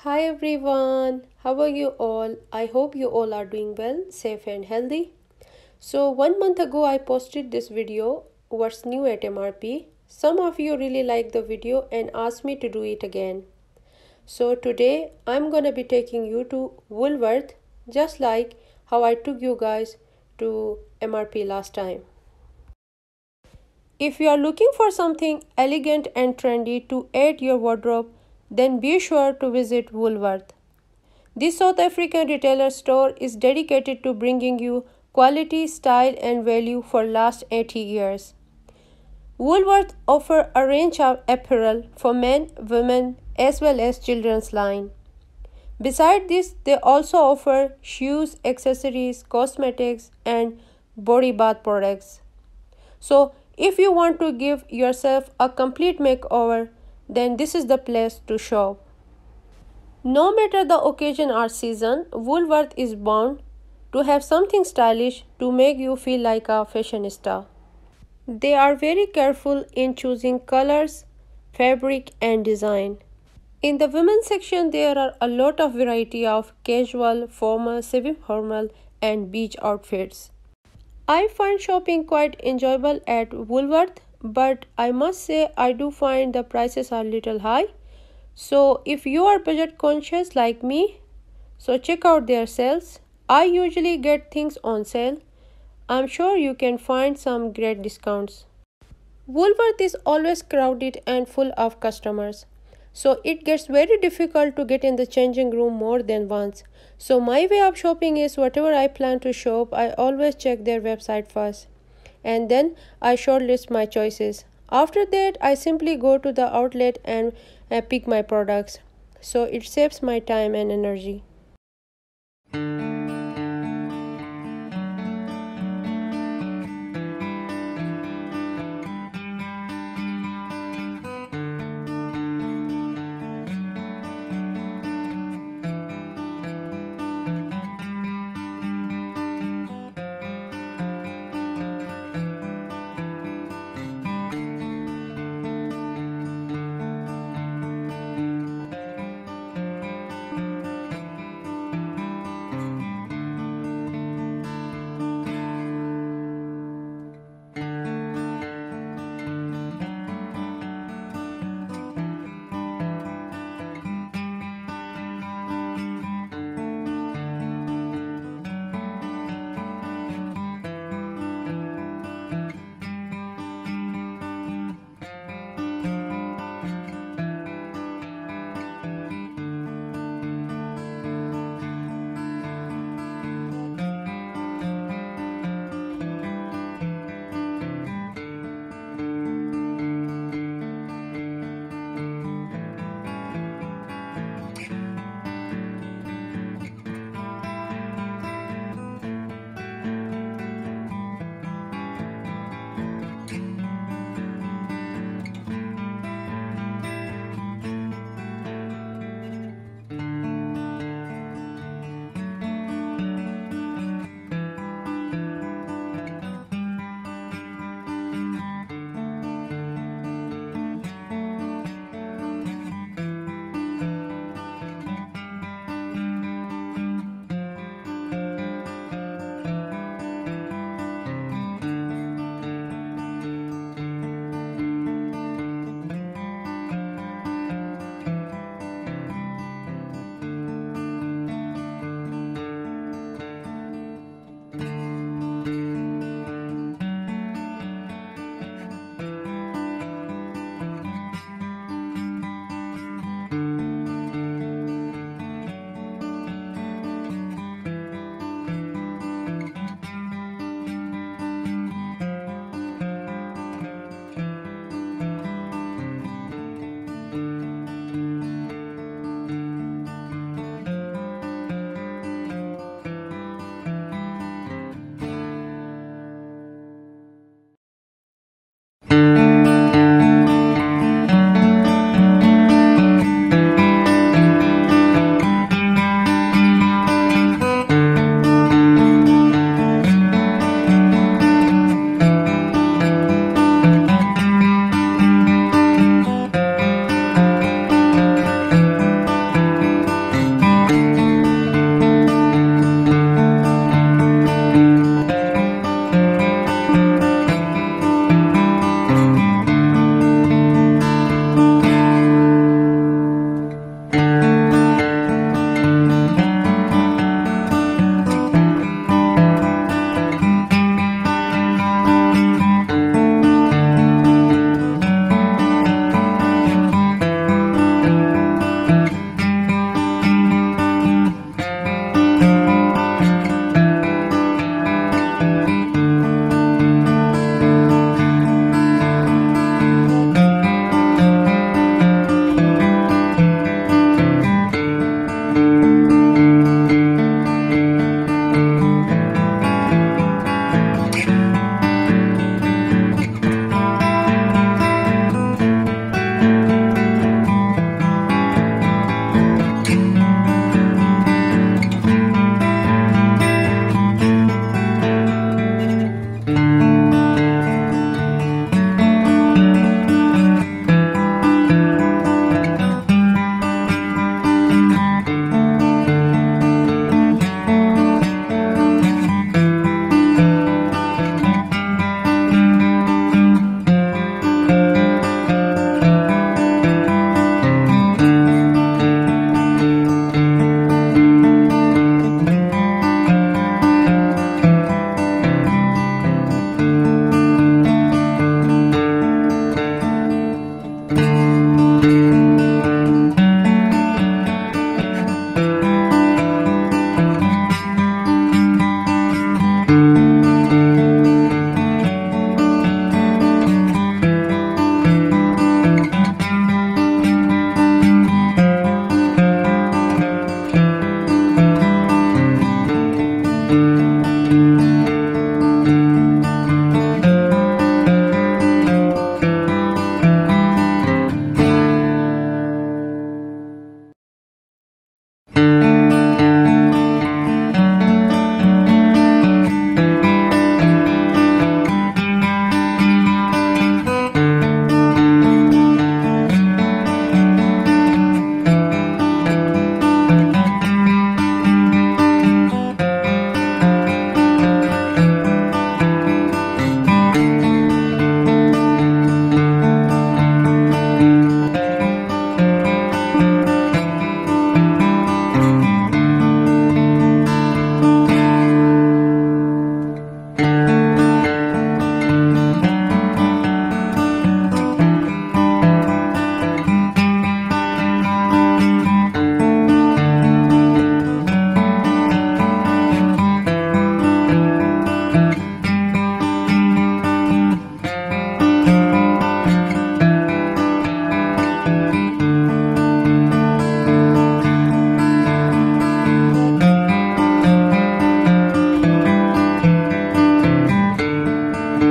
Hi everyone, how are you all? I hope you all are doing well, safe and healthy. So 1 month ago I posted this video, what's new at MRP. Some of you really liked the video and asked me to do it again. So today I'm gonna be taking you to Woolworth, just like how I took you guys to MRP last time. If you are looking for something elegant and trendy to add your wardrobe, then be sure to visit Woolworth. This South African retailer store is dedicated to bringing you quality, style and value for last 80 years. Woolworth offer a range of apparel for men, women as well as children's line. Besides this, they also offer shoes, accessories, cosmetics and body bath products. So, if you want to give yourself a complete makeover, then this is the place to shop. No matter the occasion or season, Woolworth is bound to have something stylish to make you feel like a fashionista. They are very careful in choosing colors, fabric and design. In the women's section, there are a lot of variety of casual, formal, semi-formal and beach outfits. I find shopping quite enjoyable at Woolworth, but I must say I do find the prices are little high. So if you are budget conscious like me, so check out their sales. I usually get things on sale. I'm sure you can find some great discounts. Woolworth is always crowded and full of customers. So it gets very difficult to get in the changing room more than once. So my way of shopping is whatever I plan to shop, I always check their website first. And then I shortlist my choices. After that, I simply go to the outlet and pick my products. So it saves my time and energy.